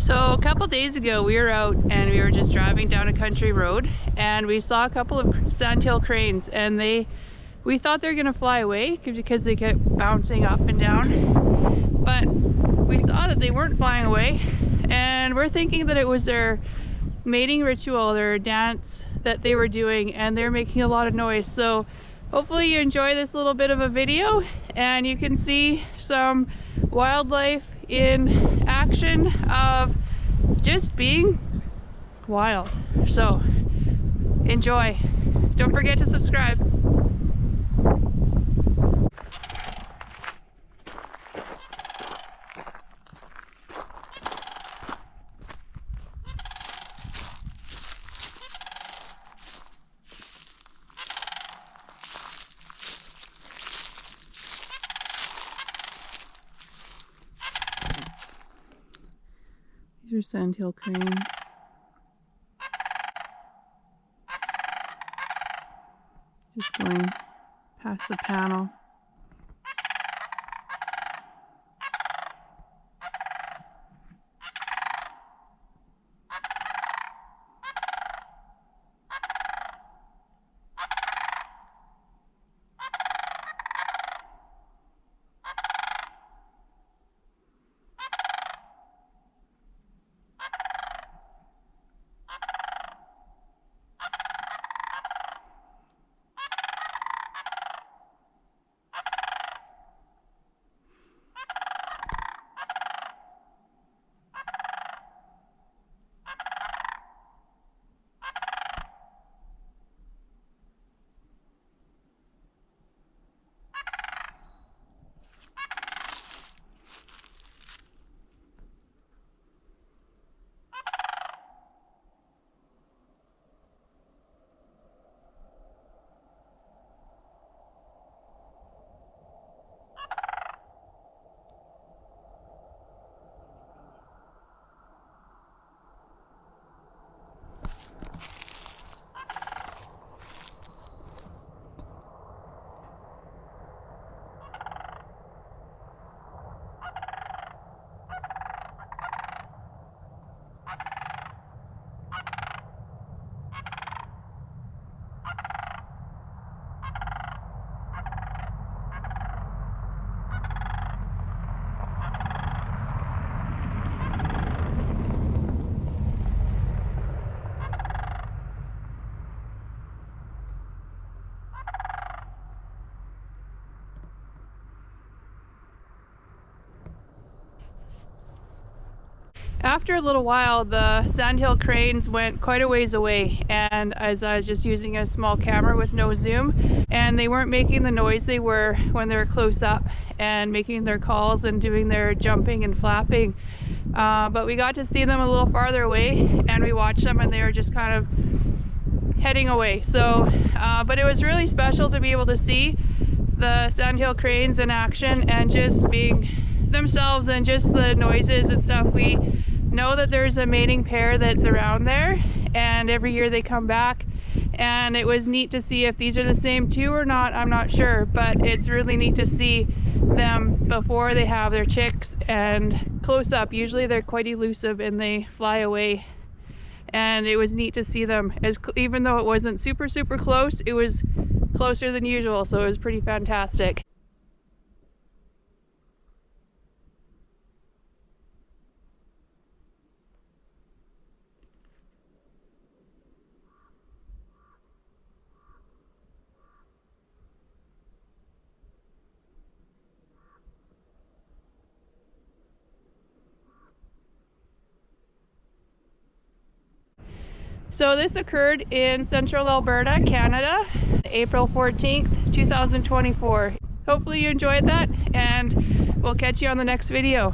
So a couple days ago we were out and we were just driving down a country road and we saw a couple of sandhill cranes, and we thought they were going to fly away because they kept bouncing up and down, but we saw that they weren't flying away, and we're thinking that it was their mating ritual, their dance that they were doing, and they're making a lot of noise. So hopefully you enjoy this little bit of a video and you can see some wildlife in action of just being wild. So enjoy. Don't forget to subscribe. These are sandhill cranes. Just going past the panel. After a little while, the sandhill cranes went quite a ways away, and as I was just using a small camera with no zoom, and they weren't making the noise they were when they were close up and making their calls and doing their jumping and flapping. But we got to see them a little farther away, and we watched them, and they were just kind of heading away. So, but it was really special to be able to see the sandhill cranes in action and just being themselves, and just the noises and stuff. We know that there's a mating pair that's around there, and every year they come back, and it was neat to see if these are the same two or not. I'm not sure, but it's really neat to see them before they have their chicks and close up. Usually they're quite elusive and they fly away, and it was neat to see them, even though it wasn't super close, it was closer than usual, so it was pretty fantastic. So this occurred in central Alberta, Canada, April 14th, 2024. Hopefully you enjoyed that, and we'll catch you on the next video.